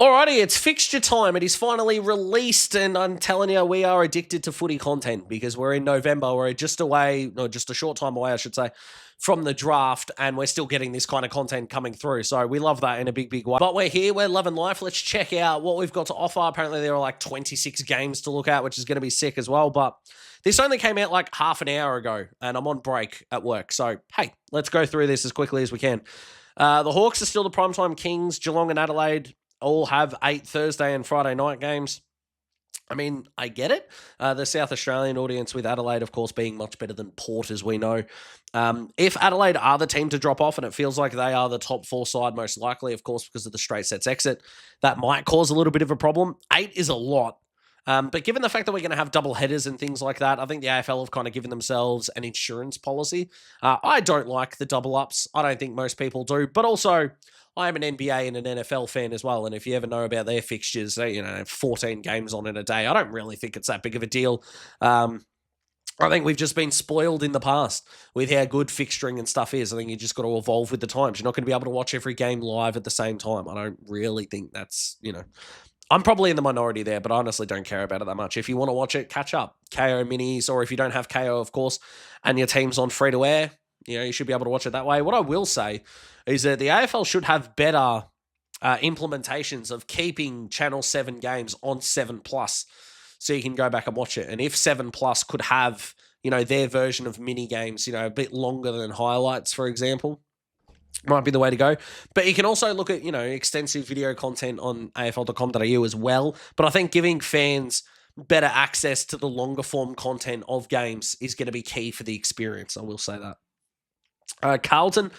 Alrighty, it's fixture time. It is finally released, and I'm telling you, we are addicted to footy content because we're in November. We're just away, no, just a short time away, I should say, from the draft, and we're still getting this kind of content coming through. So we love that in a big, big way. But we're here, we're loving life. Let's check out what we've got to offer. Apparently, there are like 26 games to look at, which is going to be sick as well. But this only came out like half an hour ago, and I'm on break at work. So, hey, let's go through this as quickly as we can. The Hawks are still the primetime kings. Geelong and Adelaide all have 8 Thursday and Friday night games. I mean, I get it. The South Australian audience with Adelaide, of course, being much better than Port, as we know. If Adelaide are the team to drop off, and it feels like they are the top 4 side most likely, of course, because of the straight sets exit, that might cause a little bit of a problem. 8 is a lot. But given the fact that we're going to have double headers and things like that, I think the AFL have kind of given themselves an insurance policy. I don't like the double ups. I don't think most people do. But also, I am an NBA and an NFL fan as well. And if you ever know about their fixtures, they, 14 games on in a day. I don't really think it's that big of a deal. I think we've just been spoiled in the past with how good fixturing and stuff is. I think you just got to evolve with the times. You're not going to be able to watch every game live at the same time. I don't really think that's, I'm probably in the minority there, but I honestly don't care about it that much. If you want to watch it, catch up. KO minis, or if you don't have KO, of course, and your team's on free to air, you should be able to watch it that way. What I will say is that the AFL should have better implementations of keeping Channel 7 games on 7 Plus so you can go back and watch it. And if 7 Plus could have, their version of mini games, a bit longer than highlights, for example, might be the way to go. But you can also look at, extensive video content on afl.com.au as well. But I think giving fans better access to the longer form content of games is going to be key for the experience. I will say that. Carlton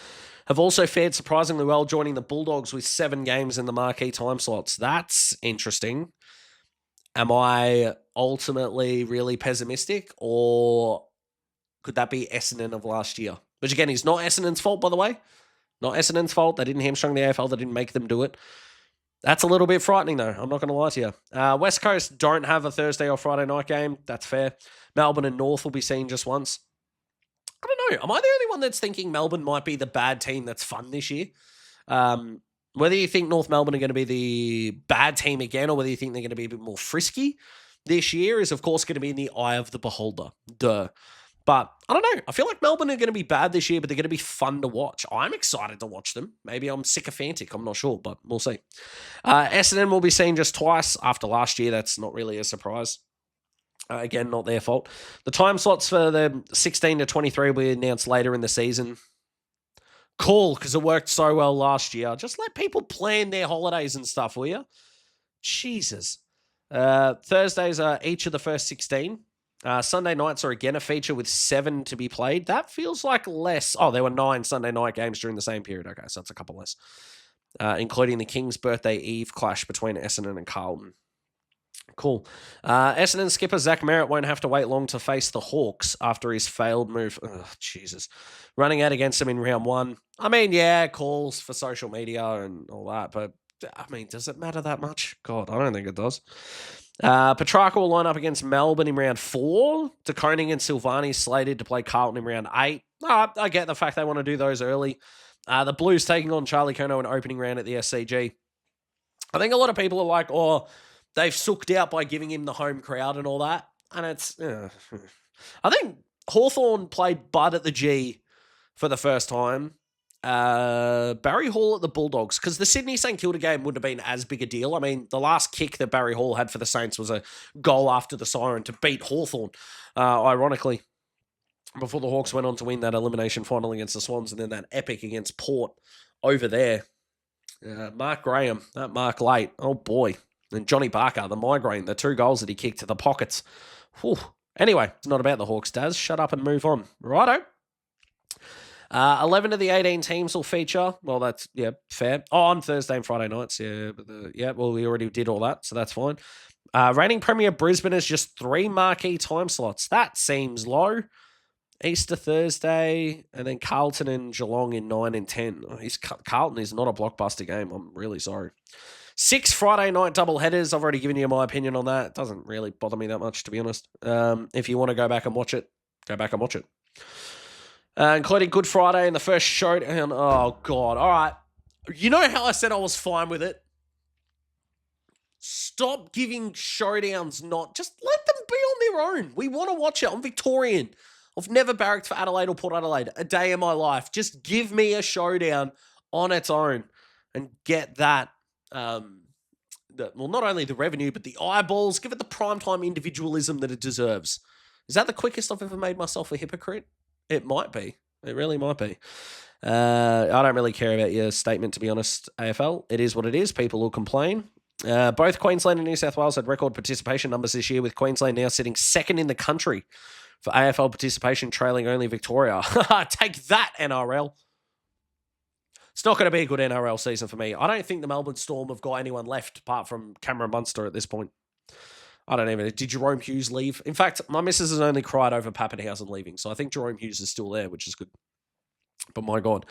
have also fared surprisingly well, joining the Bulldogs with 7 games in the marquee time slots. That's interesting. Am I ultimately really pessimistic, or could that be Essendon of last year? Which again is not Essendon's fault, by the way. Not Essendon's fault. They didn't hamstring the AFL. They didn't make them do it. That's a little bit frightening, though. I'm not going to lie to you. West Coast don't have a Thursday or Friday night game. That's fair. Melbourne and North will be seen just once. I don't know. Am I the only one that's thinking Melbourne might be the bad team that's fun this year? Whether you think North Melbourne are going to be the bad team again, or whether you think they're going to be a bit more frisky this year is, of course, going to be in the eye of the beholder. Duh. But I don't know. I feel like Melbourne are going to be bad this year, but they're going to be fun to watch. I'm excited to watch them. Maybe I'm sycophantic. I'm not sure, but we'll see. Essendon will be seen just twice after last year. That's not really a surprise. Again, not their fault. The time slots for the 16 to 23 will be announced later in the season. Cool, because it worked so well last year. Just let people plan their holidays and stuff, will you? Jesus. Thursdays are each of the first 16. Sunday nights are again a feature with 7 to be played. That feels like less. Oh, there were 9 Sunday night games during the same period. Okay, so that's a couple less. Including the King's Birthday Eve clash between Essendon and Carlton. Cool. Essendon skipper Zach Merritt won't have to wait long to face the Hawks after his failed move. Oh, Jesus. Running out against them in round 1. I mean, yeah, calls for social media and all that, but I mean, does it matter that much? God, I don't think it does. Petrarca will line up against Melbourne in round 4. De Koning and Silvani slated to play Carlton in round 8. I get the fact they want to do those early. The Blues taking on Charlie Curnow in opening round at the SCG. I think a lot of people are like, oh, they've sucked out by giving him the home crowd and all that. And it's, I think Hawthorn played Bud at the G for the first time. Barry Hall at the Bulldogs, because the Sydney St Kilda game wouldn't have been as big a deal. I mean, the last kick that Barry Hall had for the Saints was a goal after the siren to beat Hawthorn, ironically, before the Hawks went on to win that elimination final against the Swans and then that epic against Port over there. Mark Graham, that Mark Late, oh boy. And Johnny Barker, the migraine, the 2 goals that he kicked to the pockets. Whew. Anyway, it's not about the Hawks, Daz. Shut up and move on. Righto. 11 of the 18 teams will feature. Well, that's, fair. Oh, on Thursday and Friday nights. Well, we already did all that, so that's fine. Reigning Premier Brisbane is just 3 marquee time slots. That seems low. Easter Thursday, and then Carlton and Geelong in 9 and 10. Carlton is not a blockbuster game. I'm really sorry. 6 Friday night double headers. I've already given you my opinion on that. It doesn't really bother me that much, to be honest. If you want to go back and watch it, go back and watch it. Including Good Friday and the first showdown. Oh, God. All right. You know how I said I was fine with it? stop giving showdowns just let them be on their own. We want to watch it. I'm Victorian. I've never barracked for Adelaide or Port Adelaide a day in my life. Just give me a showdown on its own and get that, not only the revenue, but the eyeballs. Give it the primetime individualism that it deserves. Is that the quickest I've ever made myself a hypocrite? It might be. It really might be. I don't really care about your statement, to be honest, AFL. It is what it is. People will complain. Both Queensland and New South Wales had record participation numbers this year, with Queensland now sitting second in the country for AFL participation, trailing only Victoria. Take that, NRL. It's not going to be a good NRL season for me. I don't think the Melbourne Storm have got anyone left apart from Cameron Munster at this point. I don't even know. Did Jerome Hughes leave? In fact, my missus has only cried over Pappenhausen leaving, so I think Jerome Hughes is still there, which is good. But my God.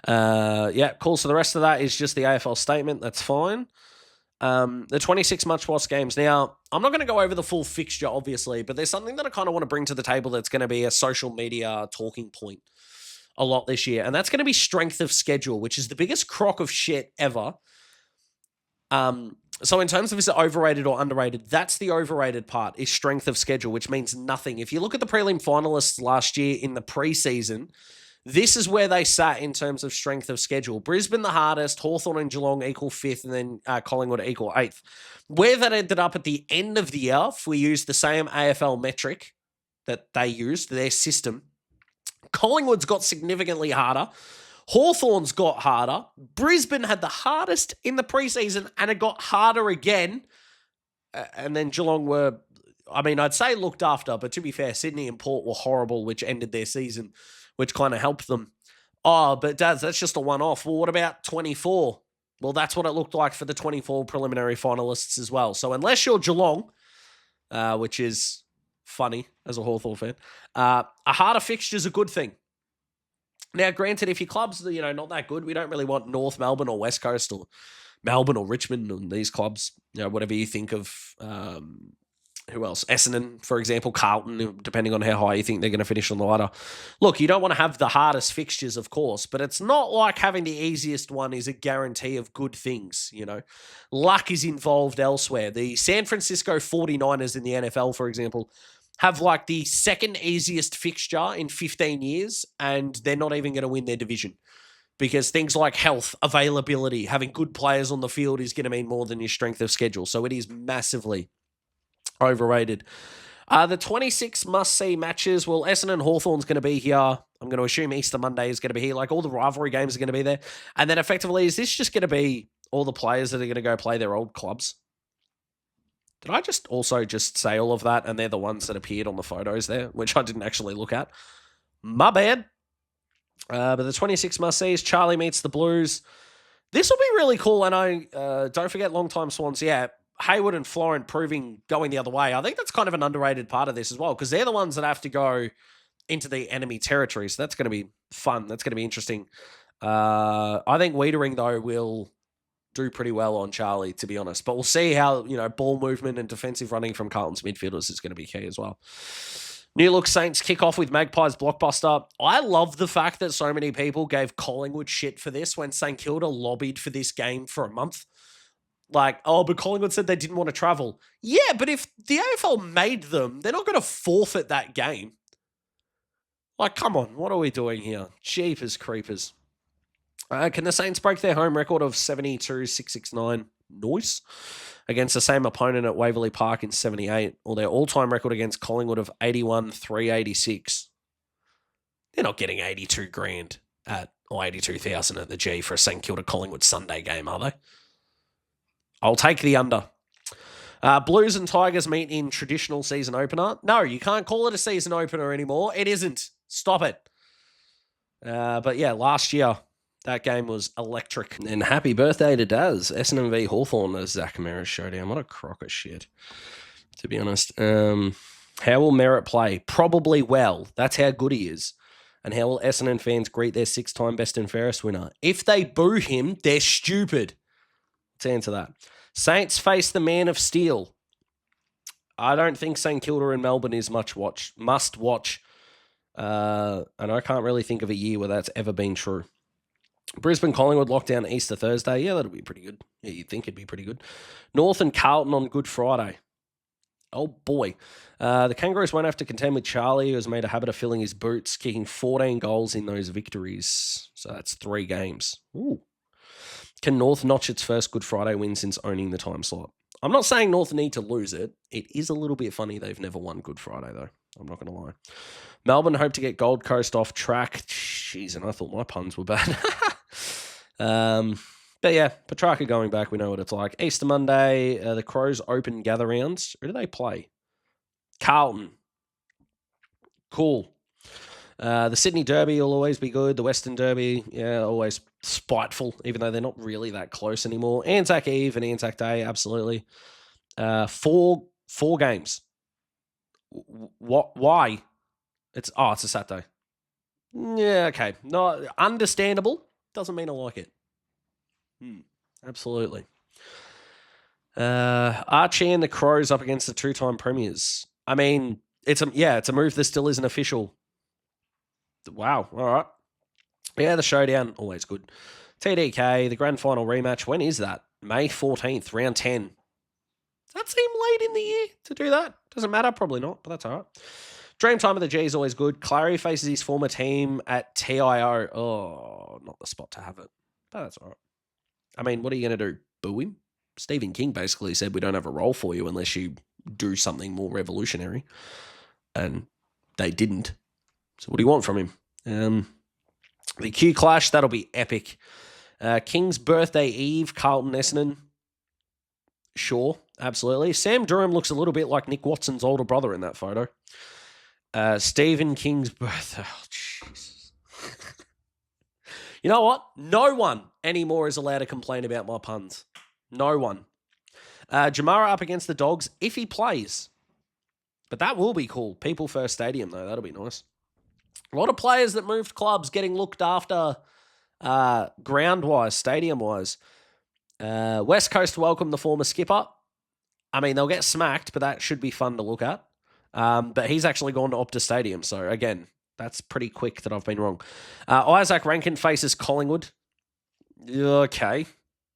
Yeah, cool. So the rest of that is just the AFL statement. That's fine. The 26 much-watched games. Now, I'm not going to go over the full fixture, obviously, but there's something that I kind of want to bring to the table that's going to be a social media talking point a lot this year, and that's going to be strength of schedule, which is the biggest crock of shit ever. So in terms of is it overrated or underrated, that's the overrated part, is strength of schedule, which means nothing. If you look at the prelim finalists last year in the preseason, this is where they sat in terms of strength of schedule. Brisbane the hardest, Hawthorn and Geelong equal 5th, and then Collingwood equal 8th. Where that ended up at the end of the year, if we used the same AFL metric that they used, their system, Collingwood's got significantly harder. Hawthorn's got harder. Brisbane had the hardest in the preseason, and it got harder again. And then Geelong were, I'd say looked after, but to be fair, Sydney and Port were horrible, which ended their season, which kind of helped them. Oh, but Daz, that's just a one-off. Well, what about 24? Well, that's what it looked like for the 24 preliminary finalists as well. So unless you're Geelong, which is funny as a Hawthorn fan, a harder fixture is a good thing. Now, granted, if your club's not that good, we don't really want North Melbourne or West Coast or Melbourne or Richmond and these clubs, whatever you think of. Who else? Essendon, for example, Carlton, depending on how high you think they're going to finish on the ladder. Look, you don't want to have the hardest fixtures, of course, but it's not like having the easiest one is a guarantee of good things, Luck is involved elsewhere. The San Francisco 49ers in the NFL, for example, have like the second easiest fixture in 15 years, and they're not even going to win their division because things like health, availability, having good players on the field is going to mean more than your strength of schedule. So it is massively overrated. The 26 must-see matches. Well, Essendon Hawthorn's going to be here. I'm going to assume Easter Monday is going to be here. Like all the rivalry games are going to be there. And then effectively, is this just going to be all the players that are going to go play their old clubs? Did I just say all of that and they're the ones that appeared on the photos there, which I didn't actually look at? My bad. But the 26 must-sees, Charlie meets the Blues. This will be really cool. And I don't forget long-time Swans. Yeah, Hayward and Florent going the other way. I think that's kind of an underrated part of this as well, because they're the ones that have to go into the enemy territory. So that's going to be fun. That's going to be interesting. I think Wiedering, though, will do pretty well on Charlie, to be honest. But we'll see how, ball movement and defensive running from Carlton's midfielders is going to be key as well. New Look Saints kick off with Magpies blockbuster. I love the fact that so many people gave Collingwood shit for this when St Kilda lobbied for this game for a month. Like, oh, but Collingwood said they didn't want to travel. Yeah, but if the AFL made them, they're not going to forfeit that game. Like, come on, what are we doing here? Jeepers creepers. Can the Saints break their home record of 72-669 noise against the same opponent at Waverley Park in 78, or their all-time record against Collingwood of 81-386? They're not getting 82 grand or 82,000 at the G for a St Kilda Collingwood Sunday game, are they? I'll take the under. Blues and Tigers meet in traditional season opener. No, you can't call it a season opener anymore. It isn't. Stop it. But yeah, last year, that game was electric. And happy birthday to Daz. Essendon v Hawthorn as Zach Merris showdown. What a crock of shit, to be honest. How will Merritt play? Probably well. That's how good he is. And how will Essendon fans greet their 6-time best and fairest winner? If they boo him, they're stupid. Let's answer that. Saints face the man of steel. I don't think St Kilda and Melbourne is must watch. And I can't really think of a year where that's ever been true. Brisbane Collingwood lockdown Easter Thursday. Yeah, that'll be pretty good. Yeah, you'd think it'd be pretty good. North and Carlton on Good Friday. Oh, boy. The Kangaroos won't have to contend with Charlie, who has made a habit of filling his boots, kicking 14 goals in those victories. So that's 3 games. Ooh. Can North notch its first Good Friday win since owning the time slot? I'm not saying North need to lose it. It is a little bit funny they've never won Good Friday, though. I'm not going to lie. Melbourne hope to get Gold Coast off track. Jeez, and I thought my puns were bad. But yeah, Petrarca going back, we know what it's like. Easter Monday, the Crows open gather rounds. Who do they play? Carlton. Cool. The Sydney Derby will always be good. The Western Derby, yeah, always spiteful, even though they're not really that close anymore. Anzac Eve and Anzac Day, absolutely. 4 games. What? Why? It's a Saturday. Yeah, okay. No, understandable. Doesn't mean I like it. Absolutely. Archie and the Crows up against the 2-time premiers. I mean, it's a move that still isn't official. Wow. All right. Yeah, the showdown, always good. TDK, the grand final rematch. When is that? May 14th, round 10. Does that seem late in the year to do that? Doesn't matter, probably not, but that's all right. Dream time of the G is always good. Clary faces his former team at TIO. Oh, not the spot to have it, but that's all right. I mean, what are you going to do? Boo him? Stephen King basically said we don't have a role for you unless you do something more revolutionary. And they didn't. So what do you want from him? The Q Clash, that'll be epic. King's Birthday Eve, Carlton Essendon. Sure, absolutely. Sam Durham looks a little bit like Nick Watson's older brother in that photo. Stephen King's birthday. Oh, Jesus. You know what? No one anymore is allowed to complain about my puns. No one. Jamara up against the Dogs if he plays. But that will be cool. People First Stadium, though. That'll be nice. A lot of players that moved clubs getting looked after ground-wise, stadium-wise. West Coast welcome the former skipper. I mean, they'll get smacked, but that should be fun to look at. But he's actually gone to Optus Stadium. So, again, that's pretty quick that I've been wrong. Isaac Rankin faces Collingwood. Okay.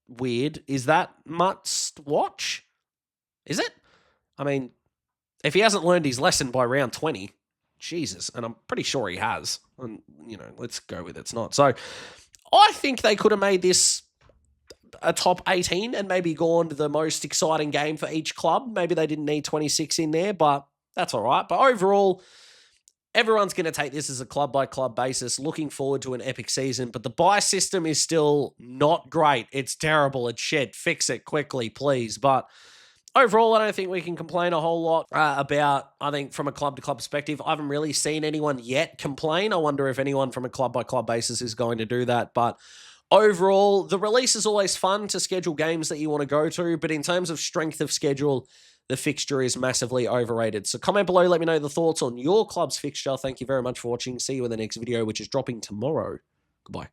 Weird. Is that must watch? Is it? I mean, if he hasn't learned his lesson by round 20, Jesus, and I'm pretty sure he has. And, let's go with it's not. So, I think they could have made this a top 18 and maybe gone to the most exciting game for each club. Maybe they didn't need 26 in there, but that's all right. But overall, everyone's going to take this as a club-by-club basis, looking forward to an epic season. But the bye system is still not great. It's terrible. It's shit. Fix it quickly, please. But overall, I don't think we can complain a whole lot about, I think, from a club-to-club perspective. I haven't really seen anyone yet complain. I wonder if anyone from a club-by-club basis is going to do that. But overall, the release is always fun to schedule games that you want to go to. But in terms of strength of schedule, the fixture is massively overrated. So comment below, let me know the thoughts on your club's fixture. Thank you very much for watching. See you in the next video, which is dropping tomorrow. Goodbye.